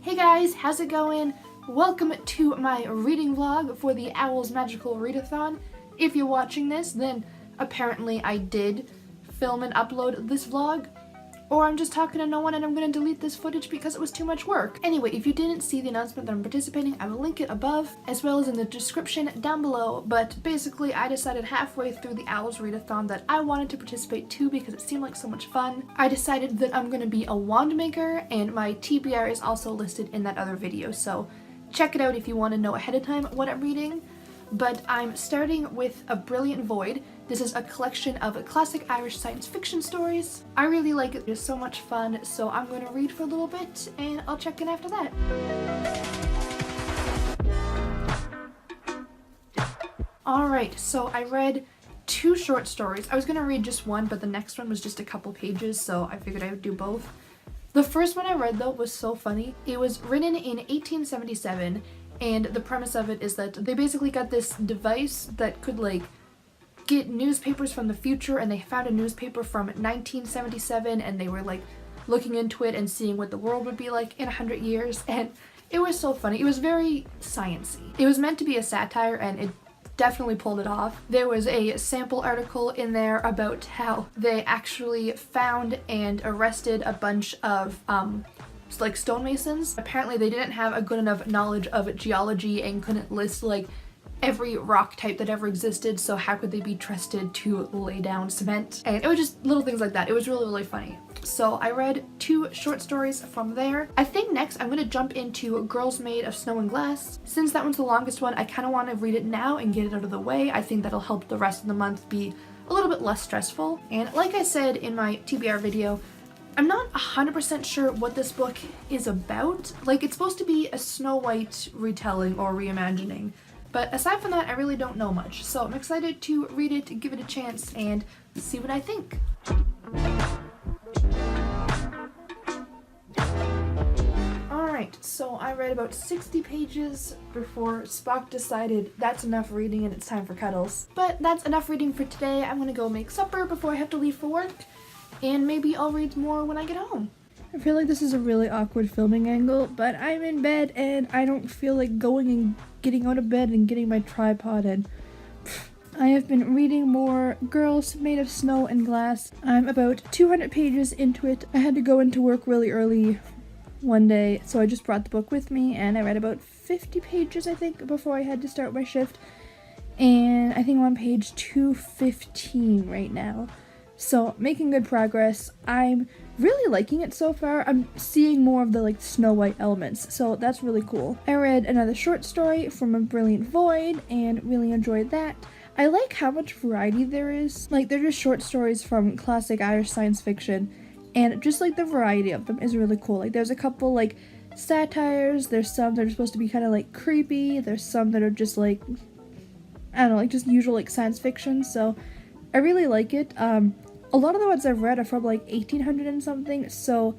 Hey guys, how's it going? Welcome to my reading vlog for the OWLs Magical Readathon. If you're watching this, then apparently I did film and upload this vlog, or I'm just talking to no one and I'm gonna delete this footage because it was too much work. Anyway, if you didn't see the announcement that I'm participating, I will link it above as well as in the description down below. But basically, I decided halfway through the OWLs Readathon that I wanted to participate too because it seemed like so much fun. I decided that I'm gonna be a wand maker, and my TBR is also listed in that other video, so check it out if you want to know ahead of time what I'm reading. But I'm starting with A Brilliant Void. This is a collection of classic Irish science fiction stories. I really like it, it's so much fun, so I'm going to read for a little bit and I'll check in after that. Alright, so I read 2 short stories. I was going to read just one, but the next one was just a couple pages, so I figured I would do both. The first one I read though was so funny. It was written in 1877, and the premise of it is that they basically got this device that could like get newspapers from the future, and they found a newspaper from 1977 and they were like looking into it and seeing what the world would be like in 100 years, and it was so funny. It was very sciencey. It was meant to be a satire and it definitely pulled it off. There was a sample article in there about how they actually found and arrested a bunch of like stonemasons. Apparently they didn't have a good enough knowledge of geology and couldn't list like every rock type that ever existed, so how could they be trusted to lay down cement? And it was just little things like that. It was really funny. So I read 2 short stories from there. I think next I'm going to jump into Girls Made of Snow and Glass. Since that one's the longest one, I kind of want to read it now and get it out of the way. I think that'll help the rest of the month be a little bit less stressful. And like I said in my TBR video, I'm not 100% sure what this book is about. Like, it's supposed to be a Snow White retelling or reimagining, but aside from that I really don't know much. So I'm excited to read it, give it a chance, and see what I think. Alright, so I read about 60 pages before Spock decided that's enough reading and it's time for cuddles. But that's enough reading for today. I'm gonna go make supper before I have to leave for work, and maybe I'll read more when I get home. I feel like this is a really awkward filming angle, but I'm in bed and I don't feel like going and getting out of bed and getting my tripod in. I have been reading more Girls Made of Snow and Glass. I'm about 200 pages into it. I had to go into work really early one day, so I just brought the book with me, and I read about 50 pages I think before I had to start my shift, and I think I'm on page 215 right now. So making good progress. I'm really liking it so far. I'm seeing more of the like Snow White elements, so that's really cool. I read another short story from A Brilliant Void and really enjoyed that. I like how much variety there is. Like, they're just short stories from classic Irish science fiction, and just like the variety of them is really cool. Like, there's a couple like satires, there's some that are supposed to be kind of like creepy, there's some that are just like, I don't know, like just usual like science fiction, so I really like it. A lot of the ones I've read are from like 1800 and something, so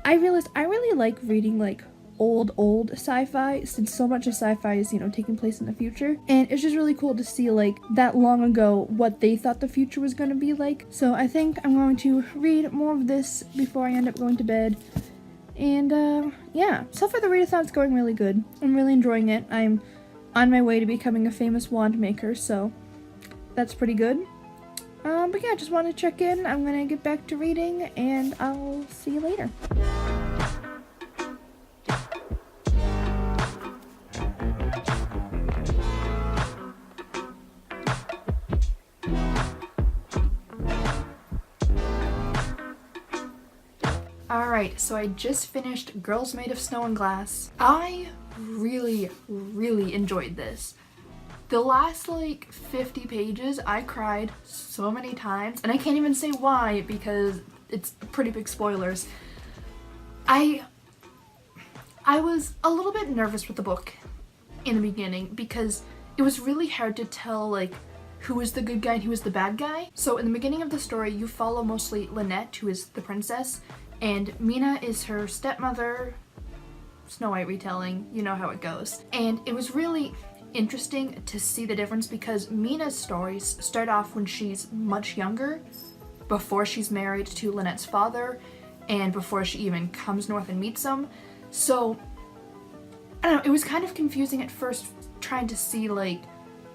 I realized I really like reading like old sci-fi, since so much of sci-fi is, you know, taking place in the future, and it's just really cool to see like that long ago what they thought the future was going to be like. So I think I'm going to read more of this before I end up going to bed, and yeah, so far the readathon's going really good. I'm really enjoying it. I'm on my way to becoming a famous wand maker, so that's pretty good. But yeah, just wanted to check in. I'm gonna get back to reading, and I'll see you later. Alright, so I just finished Girls Made of Snow and Glass. I really enjoyed this. The last like 50 pages I cried so many times, and I can't even say why because it's pretty big spoilers. I was a little bit nervous with the book in the beginning because it was really hard to tell like who was the good guy and who was the bad guy. So in the beginning of the story you follow mostly Lynette, who is the princess, and Mina is her stepmother. Snow White retelling, you know how it goes. And it was really interesting to see the difference because Mina's stories start off when she's much younger, before she's married to Lynette's father and before she even comes north and meets him. So, I don't know, it was kind of confusing at first trying to see like,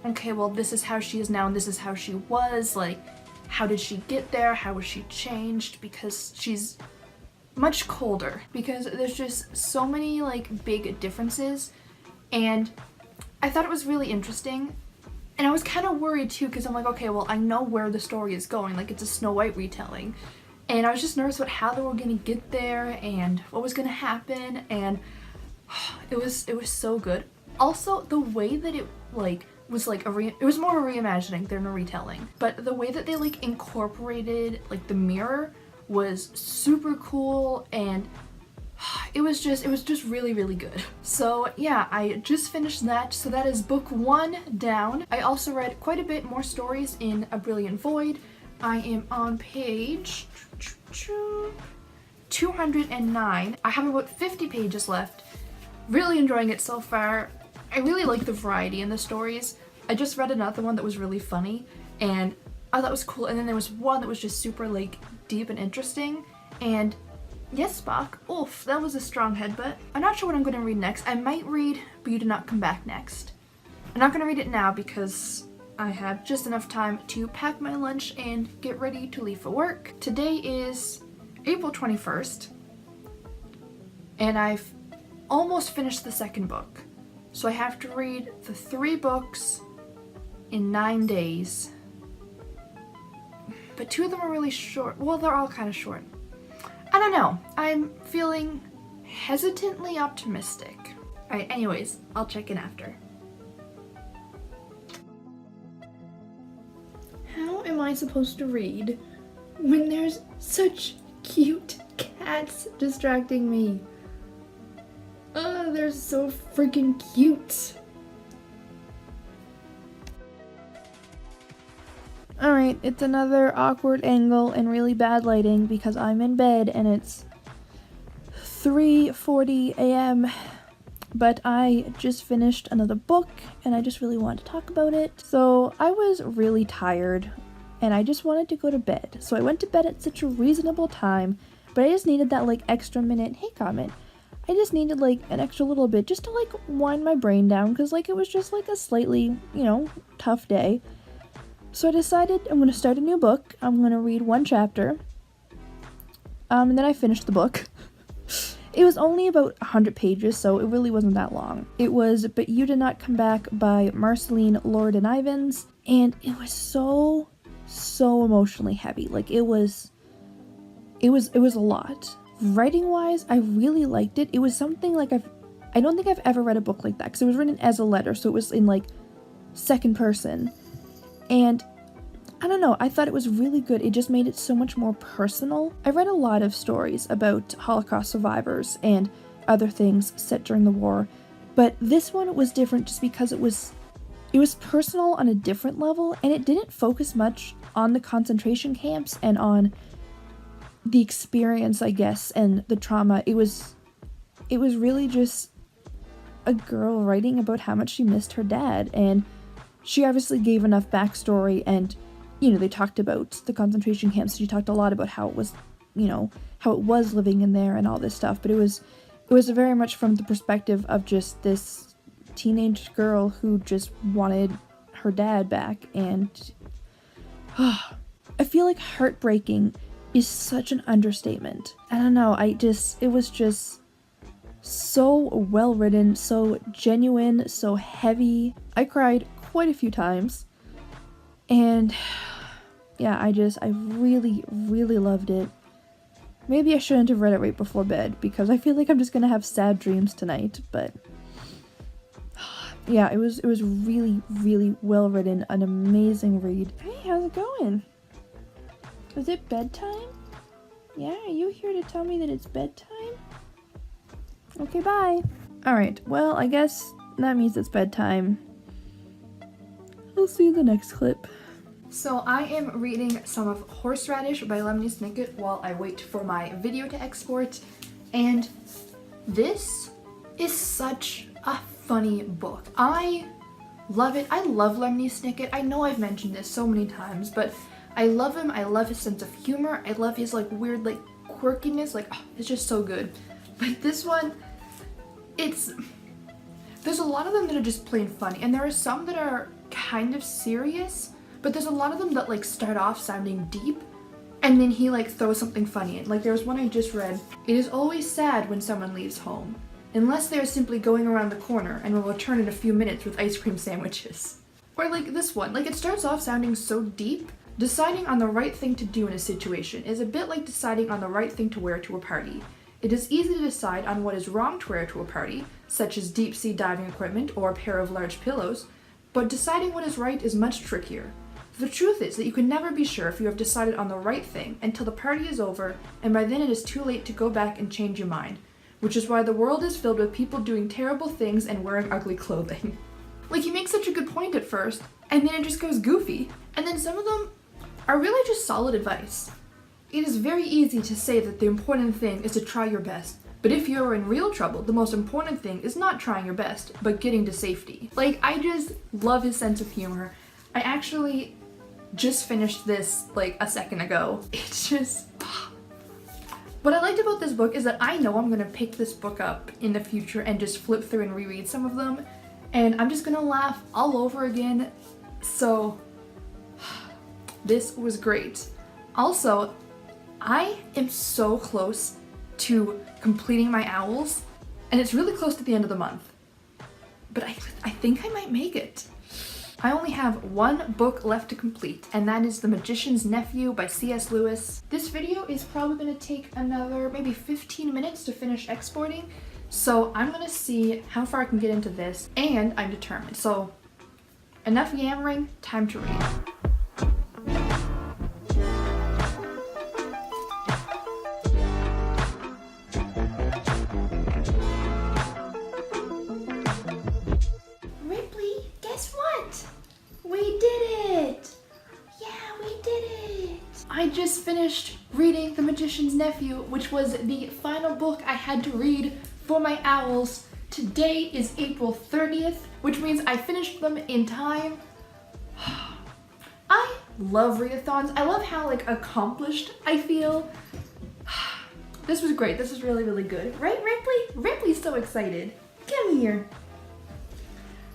okay, well this is how she is now and this is how she was, like how did she get there, how was she changed, because she's much colder, because there's just so many like big differences, and I thought it was really interesting. And I was kind of worried too, because I'm like, okay, well I know where the story is going, like it's a Snow White retelling, and I was just nervous about how they were gonna get there and what was gonna happen, and it was so good. Also, the way that it like was like it was more a reimagining than a retelling, but the way that they like incorporated like the mirror was super cool, and it was just really, really good. So yeah, I just finished that. So that is book 1 down. I also read quite a bit more stories in A Brilliant Void. I am on page 209. I have about 50 pages left. Really enjoying it so far. I really like the variety in the stories. I just read another one that was really funny, and I thought it was cool, and then there was one that was just super like deep and interesting, and yes, Spock. Oof, that was a strong headbutt. I'm not sure what I'm going to read next. I might read But You Did Not Come Back next. I'm not going to read it now because I have just enough time to pack my lunch and get ready to leave for work. Today is April 21st, and I've almost finished the second book. So I have to read the 3 books in 9 days. But 2 of them are really short. Well, they're all kind of short. I don't know. I'm feeling hesitantly optimistic. Alright, anyways, I'll check in after. How am I supposed to read when there's such cute cats distracting me? Oh, they're so freaking cute. Alright, it's another awkward angle and really bad lighting because I'm in bed and it's 3:40 a.m. But I just finished another book and I just really wanted to talk about it. So I was really tired and I just wanted to go to bed. So I went to bed at such a reasonable time, but I just needed that like extra minute. Hey, comment. I just needed like an extra little bit just to like wind my brain down because like it was just like a slightly, tough day. So I decided I'm going to start a new book. I'm going to read 1 chapter. And then I finished the book. It was only about 100 pages, so it really wasn't that long. It was But You Did Not Come Back by Marceline Loridan-Ivens, and it was so emotionally heavy. Like it was a lot. Writing wise, I really liked it. It was something like I don't think I've ever read a book like that because it was written as a letter, so it was in like second person. And I don't know, I thought it was really good. It just made it so much more personal. I read a lot of stories about Holocaust survivors and other things set during the war, but this one was different just because it was personal on a different level, and it didn't focus much on the concentration camps and on the experience, I guess, and the trauma. It was really just a girl writing about how much she missed her dad, and she obviously gave enough backstory, and they talked about the concentration camps. She talked a lot about how it was, how it was living in there and all this stuff, but it was very much from the perspective of just this teenage girl who just wanted her dad back. And I feel like heartbreaking is such an understatement. I don't know, it was just so well written, so genuine, so heavy. I cried quite a few times, and yeah, I really loved it. Maybe I shouldn't have read it right before bed because I feel like I'm just gonna have sad dreams tonight, but yeah, it was really well written, an amazing read. Hey, how's it going? Is it bedtime? Yeah, are you here to tell me that it's bedtime? Okay, bye. Alright, well, I guess that means it's bedtime. I'll see you in the next clip. So I am reading some of Horseradish by Lemony Snicket while I wait for my video to export, and this is such a funny book. I love it. I love Lemony Snicket. I know I've mentioned this so many times, but I love him. I love his sense of humor. I love his like weird like quirkiness. Like, oh, it's just so good. But this one, there's a lot of them that are just plain funny, and there are some that are kind of serious, but there's a lot of them that like start off sounding deep, and then he like throws something funny in. Like there was one I just read. It is always sad when someone leaves home, unless they are simply going around the corner and will return in a few minutes with ice cream sandwiches. Or like this one, like it starts off sounding so deep. Deciding on the right thing to do in a situation is a bit like deciding on the right thing to wear to a party. It is easy to decide on what is wrong to wear to a party, such as deep sea diving equipment or a pair of large pillows, but deciding what is right is much trickier. The truth is that you can never be sure if you have decided on the right thing until the party is over, and by then it is too late to go back and change your mind, which is why the world is filled with people doing terrible things and wearing ugly clothing. Like, he makes such a good point at first, and then it just goes goofy, and then some of them are really just solid advice. It is very easy to say that the important thing is to try your best, but if you are in real trouble, the most important thing is not trying your best, but getting to safety. Like, I just love his sense of humor. I actually just finished this like a second ago. It's just... What I liked about this book is that I know I'm gonna pick this book up in the future and just flip through and reread some of them, and I'm just gonna laugh all over again. So this was great. Also, I am so close to completing my OWLs, and it's really close to the end of the month. But I think I might make it. I only have one book left to complete, and that is The Magician's Nephew by C.S. Lewis. This video is probably going to take another maybe 15 minutes to finish exporting, so I'm going to see how far I can get into this, and I'm determined. So enough yammering, time to read. I just finished reading The Magician's Nephew, which was the final book I had to read for my OWLs. Today is April 30th, which means I finished them in time. I love readathons. I love how like accomplished I feel. This was great. This is really, really good. Right, Ripley? Ripley's so excited. Come here.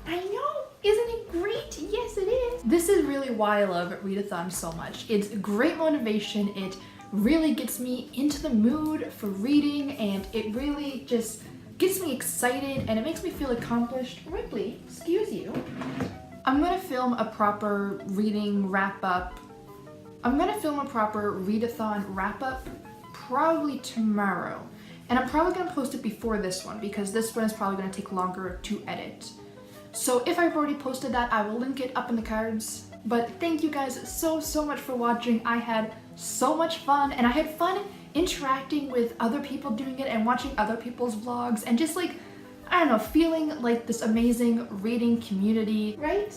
I know. Isn't it great? Yes, it is. This is really why I love Read-Athon so much. It's great motivation. It really gets me into the mood for reading, and it really just gets me excited, and it makes me feel accomplished. Ripley, excuse you. I'm gonna film a proper reading wrap-up. I'm gonna film a proper Read-Athon wrap-up probably tomorrow. And I'm probably gonna post it before this one because this one is probably gonna take longer to edit. So if I've already posted that, I will link it up in the cards. But thank you guys so much for watching. I had so much fun, and I had fun interacting with other people doing it and watching other people's vlogs and just like, I don't know, feeling like this amazing reading community, right?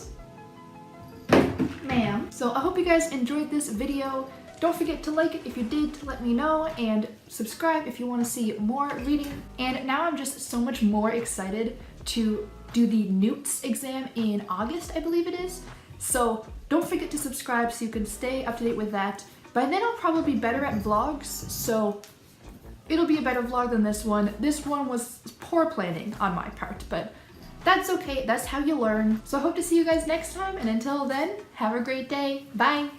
Ma'am. So I hope you guys enjoyed this video. Don't forget to like it if you did to let me know, and subscribe if you want to see more reading. And now I'm just so much more excited to do the Newts exam in August, I believe it is. So don't forget to subscribe so you can stay up to date with that. By then I'll probably be better at vlogs, so it'll be a better vlog than this one. This one was poor planning on my part, but that's okay. That's how you learn. So I hope to see you guys next time, and until then, have a great day. Bye!